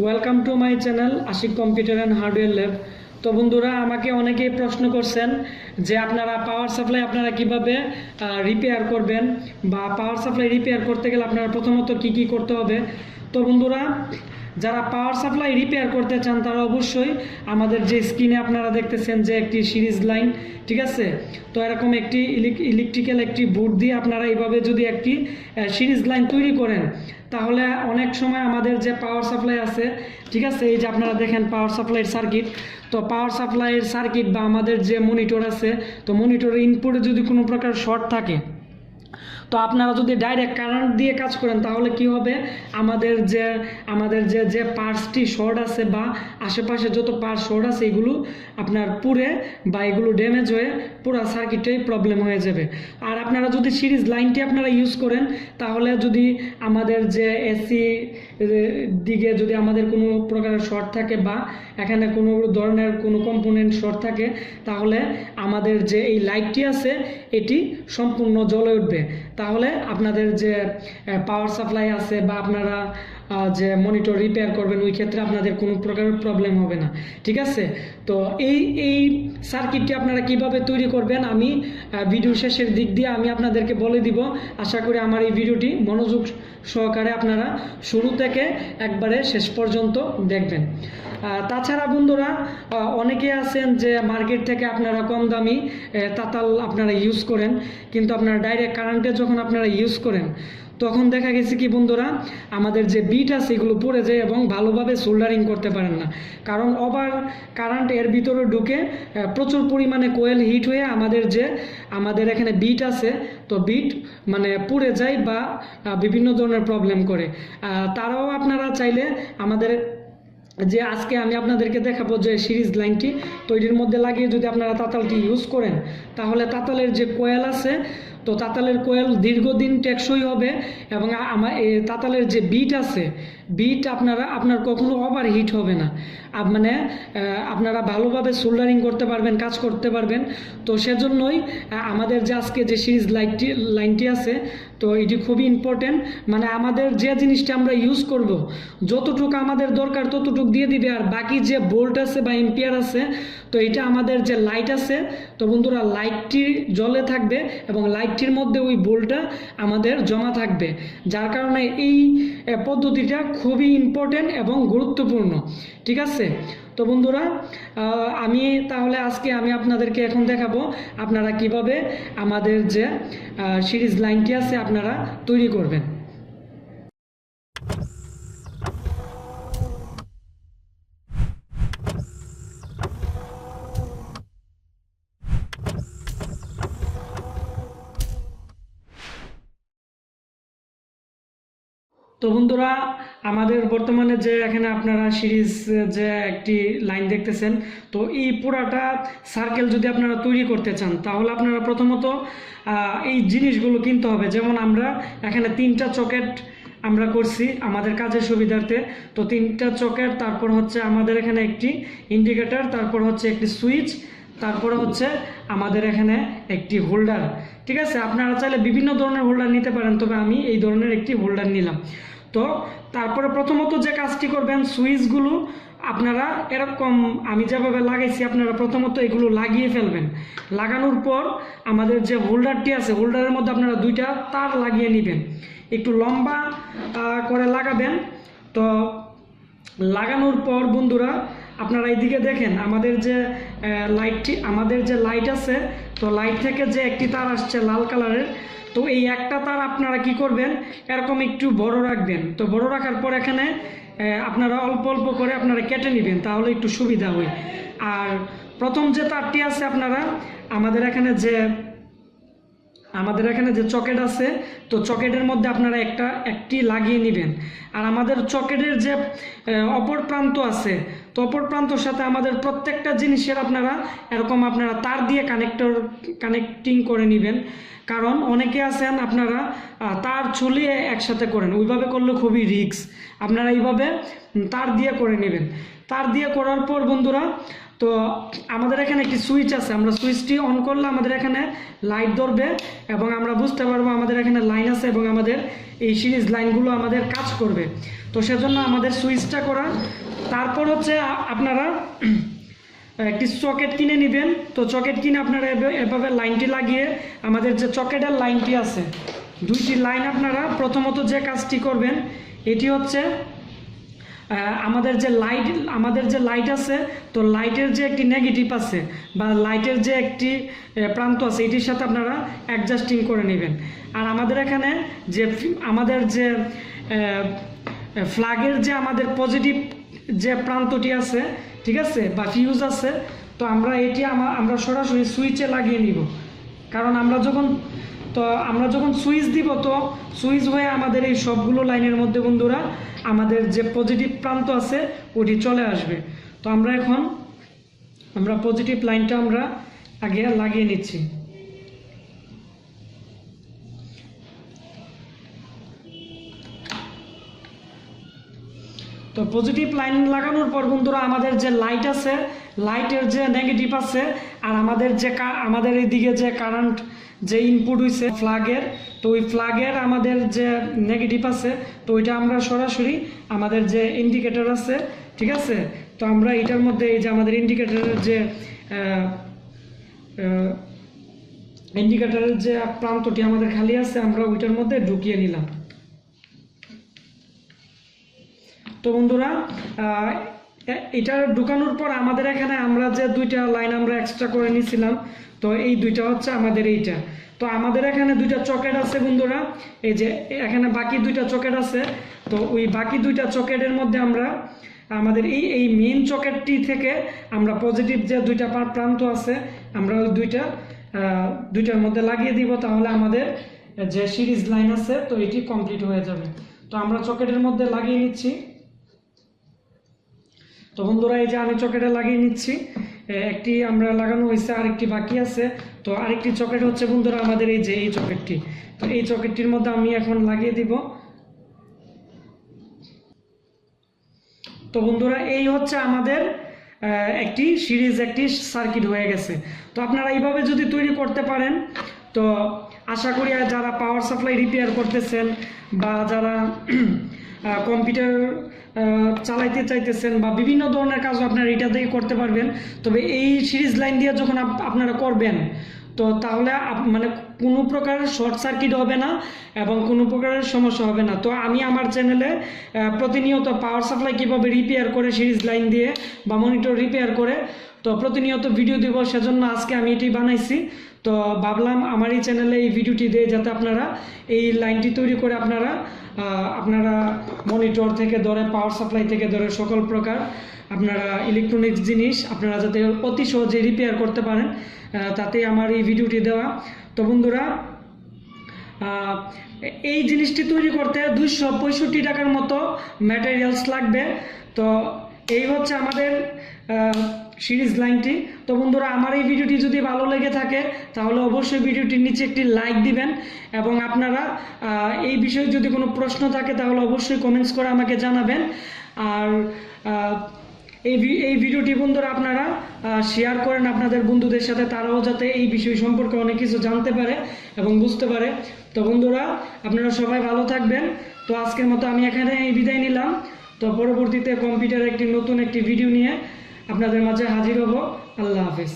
Welcome to my channel Ashik computer and hardware lab. তো বন্ধুরা, আমাকে অনেকেই প্রশ্ন করছেন যে আপনারা পাওয়ার সাপ্লাই আপনারা কিভাবে রিপেয়ার করবেন, বা পাওয়ার সাপ্লাই রিপেয়ার করতে গেলে আপনারা প্রথমত কি কি করতে হবে। তো বন্ধুরা, যারা পাওয়ার সাপ্লাই রিপেয়ার করতে চান তারা অবশ্যই আমাদের যে স্ক্রিনে আপনারা দেখতেছেন যে একটি সিরিজ লাইন, ঠিক আছে, তো এরকম একটি ইলেকট্রিক্যাল একটি বোর্ড দিয়ে আপনারা এইভাবে যদি একটি সিরিজ লাইন তৈরি করেন, তাহলে অনেক সময় আমাদের যে পাওয়ার সাপ্লাই আছে, ঠিক আছে, এই যে আপনারা দেখেন পাওয়ার সাপ্লাইয়ের সার্কিট, তো পাওয়ার সাপ্লাইয়ের সার্কিট বা আমাদের যে মনিটর আছে, তো মনিটরের ইনপুটে যদি কোনো প্রকার শর্ট থাকে, তো আপনারা যদি ডাইরেক্ট কারেন্ট দিয়ে কাজ করেন তাহলে কি হবে, আমাদের যে পার্টসটি শর্ট আছে বা আশেপাশে যত পার্টস শর্ট আছে এগুলো আপনার পুড়ে বা এগুলো ড্যামেজ হয়ে পুরো সার্কিটেই প্রবলেম হয়ে যাবে। আর আপনারা যদি সিরিজ লাইনটি আপনারা ইউজ করেন তাহলে যদি আমাদের যে এসি দিকে যদি আমাদের কোনো প্রকারের শর্ট থাকে বা এখানে কোনো ধরনের কোনো কম্পোনেন্ট শর্ট থাকে, তাহলে আমাদের যে এই লাইটটি আছে এটি সম্পূর্ণ জ্বলে উঠবে। তাহলে আপনাদের যে পাওয়ার সাপ্লাই আছে বা আপনারা যে মনিটর রিপেয়ার করবেন ওই ক্ষেত্রে আপনাদের কোনো প্রকার প্রবলেম হবে না, ঠিক আছে। তো এই সার্কিটটি আপনারা কিভাবে তৈরি করবেন আমি ভিডিও শেষের দিক দিয়ে আমি আপনাদেরকে বলে দিব। আশা করি আমার এই ভিডিওটি মনোযোগ সহকারে আপনারা শুরু থেকে একবারে শেষ পর্যন্ত দেখবেন। তাছাড়া বন্ধুরা, অনেকে আছেন যে মার্কেট থেকে আপনারা কম দামি তাতাল আপনারা ইউজ করেন, কিন্তু আপনারা ডাইরেক্ট কারেন্টে যখন আপনারা ইউজ করেন তখন দেখা গেছে কি বন্ধুরা, আমাদের যে বিট আছে এগুলো পড়ে যায় এবং ভালোভাবে সোল্ডারিং করতে পারেন না, কারণ ওভার কারেন্ট এর ভিতরে ঢুকে প্রচুর পরিমাণে কোয়েল হিট হয়ে আমাদের এখানে বিট আছে, তো বিট মানে পুড়ে যায় বা বিভিন্ন ধরনের প্রবলেম করে। তারাও আপনারা চাইলে আমাদের যে আজকে আমি আপনাদেরকে দেখাবো যে সিরিজ লাইনটি তৈরির মধ্যে লাগিয়ে যদি আপনারা তাতালটি ইউজ করেন, তাহলে তাতালের যে কোয়েল আছে, তো তাতালের কোয়েল দীর্ঘদিন টেকসই হবে এবং তাতালের যে বিট আছে বিট আপনার কখনো ওভার হিট হবে না, মানে আপনারা ভালোভাবে সোল্ডারিং করতে পারবেন, কাজ করতে পারবেন। তো সেজন্যই আমাদের যে আজকে যে সিরিজ লাইনটি আছে, তো এটি খুবই ইম্পর্টেন্ট। মানে আমাদের যে জিনিসটা আমরা ইউজ করব যতটুকু আমাদের দরকার ততটুকু দিয়ে দিবে, আর বাকি যে ভোল্ট আছে বা এম্পিয়ার আছে, তো এটা আমাদের যে লাইট আছে, তো বন্ধুরা লাইটটি জ্বলে থাকবে এবং লাইটটির মধ্যে ওই ভোল্টটা আমাদের জমা থাকবে, যার কারণে এই পদ্ধতিটা খুবই ইম্পর্টেন্ট এবং গুরুত্বপূর্ণ, ঠিক আছে। তো বন্ধুরা, আজকে আমি আপনাদেরকে এখন দেখাবো আপনারা কিভাবে আমাদের যে সিরিজ লাইনটি আছে আপনারা তৈরি করবেন। তো বন্ধুরা, আমাদের বর্তমানে যে এখানে আপনারা সিরিজ যে একটি লাইন দেখতেছেন, তো এই পুরাটা সার্কেল যদি আপনারা তৈরি করতে চান তাহলে আপনারা প্রথমত এই জিনিসগুলো কিনতে হবে। যেমন আমরা এখানে 3টা চকেট আমরা করছি আমাদের কাজের সুবিধার্থে, তো 3টা চকেট, তারপর হচ্ছে আমাদের এখানে একটি ইন্ডিকেটর, তারপর হচ্ছে একটি সুইচ, তারপরে হচ্ছে আমাদের এখানে একটি হোল্ডার, ঠিক আছে। আপনারা চাইলে বিভিন্ন ধরনের হোল্ডার নিতে পারেন, তবে আমি এই ধরনের একটি হোল্ডার নিলাম। তো তারপরে প্রথমত যে কাজটি করবেন, সুইচগুলো আপনারা এরকম আমি যেভাবে লাগাইছি আপনারা প্রথমত এগুলো লাগিয়ে ফেলবেন। লাগানোর পর আমাদের যে হোল্ডারটি আছে হোল্ডারের মধ্যে আপনারা 2টা তার লাগিয়ে নেবেন, একটু লম্বা করে লাগাবেন। তো লাগানোর পর বন্ধুরা আপনারা এইদিকে দেখেন আমাদের যে লাইট আছে, তো লাইট থেকে যে একটি তার আসছে লাল কালারের, তো এই একটা তার আপনারা কি করবেন, এরকম একটু বড় রাখবেন। তো বড় রাখার পর এখানে আপনারা অল্প অল্প করে আপনারা কেটে নেবেন, তাহলে একটু সুবিধা হয়। আর প্রথম যে তারটি আছে আপনারা আমাদের এখানে যে চকেট আছে, তো চকেটের মধ্যে আপনারা একটি লাগিয়ে নেবেন। আর আমাদের চকেটের যে অপর প্রান্ত আছে, তো অপর প্রান্তর সাথে আমাদের প্রত্যেকটা জিনিসের আপনারা তার দিয়ে কানেক্টিং করে নেবেন, কারণ অনেকে আছেন আপনারা তার ঝুলিয়ে একসাথে করেন, ওইভাবে করলে খুবই রিস্ক। আপনারা এইভাবে তার দিয়ে করে নেবেন। তার দিয়ে করার পর বন্ধুরা তো আমাদের এখানে একটি সুইচ আছে, আমরা সুইচটি অন করলে আমাদের এখানে লাইট ধরবে এবং আমরা বুঝতে পারবো আমাদের এখানে লাইন আছে এবং আমাদের এই সিরিজ লাইনগুলো আমাদের কাজ করবে। তো সেজন্য আমাদের সুইচটা করা। তারপর হচ্ছে আপনারা একটি সকেট কিনে নেবেন। তো সকেট কিনে আপনারা এভাবে লাইনটি লাগিয়ে আমাদের যে সকেটের লাইনটি আছে, দুইটি লাইন আপনারা প্রথমত যে কাজটি করবেন এটি হচ্ছে আমাদের যে লাইট আছে, তো লাইটের যে একটি নেগেটিভ আছে বা লাইটের যে একটি প্রান্ত আছে এটির সাথে আপনারা অ্যাডজাস্টিং করে নেবেন। আর আমাদের এখানে যে আমাদের যে ফ্ল্যাগের যে আমাদের পজিটিভ যে প্রান্তটি আছে, ঠিক আছে, বা ফিউজ আছে, তো আমরা এটি আমরা সরাসরি সুইচে লাগিয়ে নিব। কারণ আমরা যখন সুইচ দিব তো সুইচ হয়ে আমাদের এই সবগুলো লাইনের মধ্যে বন্ধুরা আমাদের যে পজিটিভ প্রান্ত আছে ওটি চলে আসবে। তো আমরা পজিটিভ লাইনটা আমরা আগে লাগিয়ে নিচ্ছি। তো পজিটিভ লাইন লাগানোর পর বন্ধুরা আমাদের যে লাইট আছে, লাইটের যে নেগেটিভ আছে আর আমাদের এইদিকে যে কারেন্ট যে ইনপুট হয়েছে ফ্ল্যাগের, তো ওই ফ্ল্যাগের আমাদের যে নেগেটিভ আছে তো ওইটা আমরা সরাসরি আমাদের যে ইন্ডিকেটর আছে, ঠিক আছে, তো আমরা এটার মধ্যে এই যে আমাদের ইন্ডিকেটরের যে প্রান্তটি আমাদের খালি আছে আমরা ওইটার মধ্যে ঢুকিয়ে নিলাম। তো বন্ধুরা এটা ঢুকানোর পর আমাদের এখানে আমরা যে দুইটা লাইন আমরা এক্সট্রা করে নিয়েছিলাম, তো এই দুইটা হচ্ছে আমাদের এইটা। তো আমাদের এখানে দুইটা চকেট আছে বন্ধুরা, এই যে এখানে বাকি দুইটা চকেট আছে। তো ওই বাকি দুইটা চকেটের মধ্যে আমরা আমাদের এই মেইন চকেটটি থেকে আমরা পজিটিভ যে দুইটা প্রান্ত আছে আমরা ওই দুইটার মধ্যে লাগিয়ে দিব। তাহলে আমাদের যে সিরিজ লাইন আছে তো এটি কমপ্লিট হয়ে যাবে। তো আমরা চকেটের মধ্যে লাগিয়ে নিচ্ছি। তো বন্ধুরা এই যে আমি চকেটে লাগিয়ে নিচ্ছি, একটি আমরা লাগানো হয়েছে, আরেকটি বাকি আছে। তো আরেকটি চকেট হচ্ছে বন্ধুরা আমাদের এই যে এই চকেটটি, তো এই চকেটটির মধ্যে আমি এখন লাগিয়ে দিব। তো বন্ধুরা এই হচ্ছে আমাদের একটি সার্কিট হয়ে গেছে। তো আপনারা এইভাবে যদি তৈরি করতে পারেন তো আশা করি যারা পাওয়ার সাপ্লাই রিপেয়ার করতেছেন বা যারা কম্পিউটার চালাইতে চাইতেছেন বা বিভিন্ন ধরনের কাজ আপনারা এটা দিয়ে করতে পারবেন। তবে এই সিরিজ লাইন দিয়ে যখন আপনারা করবেন তো তাহলে মানে কোনো প্রকারের শর্ট সার্কিট হবে না এবং কোনো প্রকারের সমস্যা হবে না। তো আমি আমার চ্যানেলে প্রতিনিয়ত পাওয়ার সাপ্লাই কীভাবে রিপেয়ার করে সিরিজ লাইন দিয়ে বা মনিটর রিপেয়ার করে তো প্রতিনিয়ত ভিডিও দেব, সেজন্য আজকে আমি এটি বানাইছি। তো ভাবলাম আমার এই চ্যানেলে এই ভিডিওটি দিয়ে যাতে আপনারা এই লাইনটি তৈরি করে আপনারা মনিটর থেকে ধরে পাওয়ার সাপ্লাই থেকে ধরে সকল প্রকার আপনারা ইলেকট্রনিক্স জিনিস আপনারা যাতে অতি সহজে রিপেয়ার করতে পারেন, তাতেই আমার এই ভিডিওটি দেওয়া। তো বন্ধুরা এই জিনিসটি তৈরি করতে 265 টাকার মতো ম্যাটেরিয়ালস লাগবে। তো এই হচ্ছে আমাদের সিরিজ লাইনটি। তো বন্ধুরা আমার এই ভিডিওটি যদি ভালো লেগে থাকে তাহলে অবশ্যই ভিডিওটির নিচে একটি লাইক দিবেন এবং আপনারা এই বিষয়ে যদি কোনো প্রশ্ন থাকে তাহলে অবশ্যই কমেন্টস করে আমাকে জানাবেন। আর এই ভিডিওটি বন্ধুরা আপনারা শেয়ার করেন আপনাদের বন্ধুদের সাথে, তারাও যাতে এই বিষয় সম্পর্কে অনেক কিছু জানতে পারে এবং বুঝতে পারে। তো বন্ধুরা আপনারা সবাই ভালো থাকবেন। তো আজকের মতো আমি এখানে বিদায় নিলাম। তো পরবর্তীতে কম্পিউটারের নতুন একটি ভিডিও নিয়ে আপনাদের মাঝে হাজির হব। আল্লাহ হাফেজ।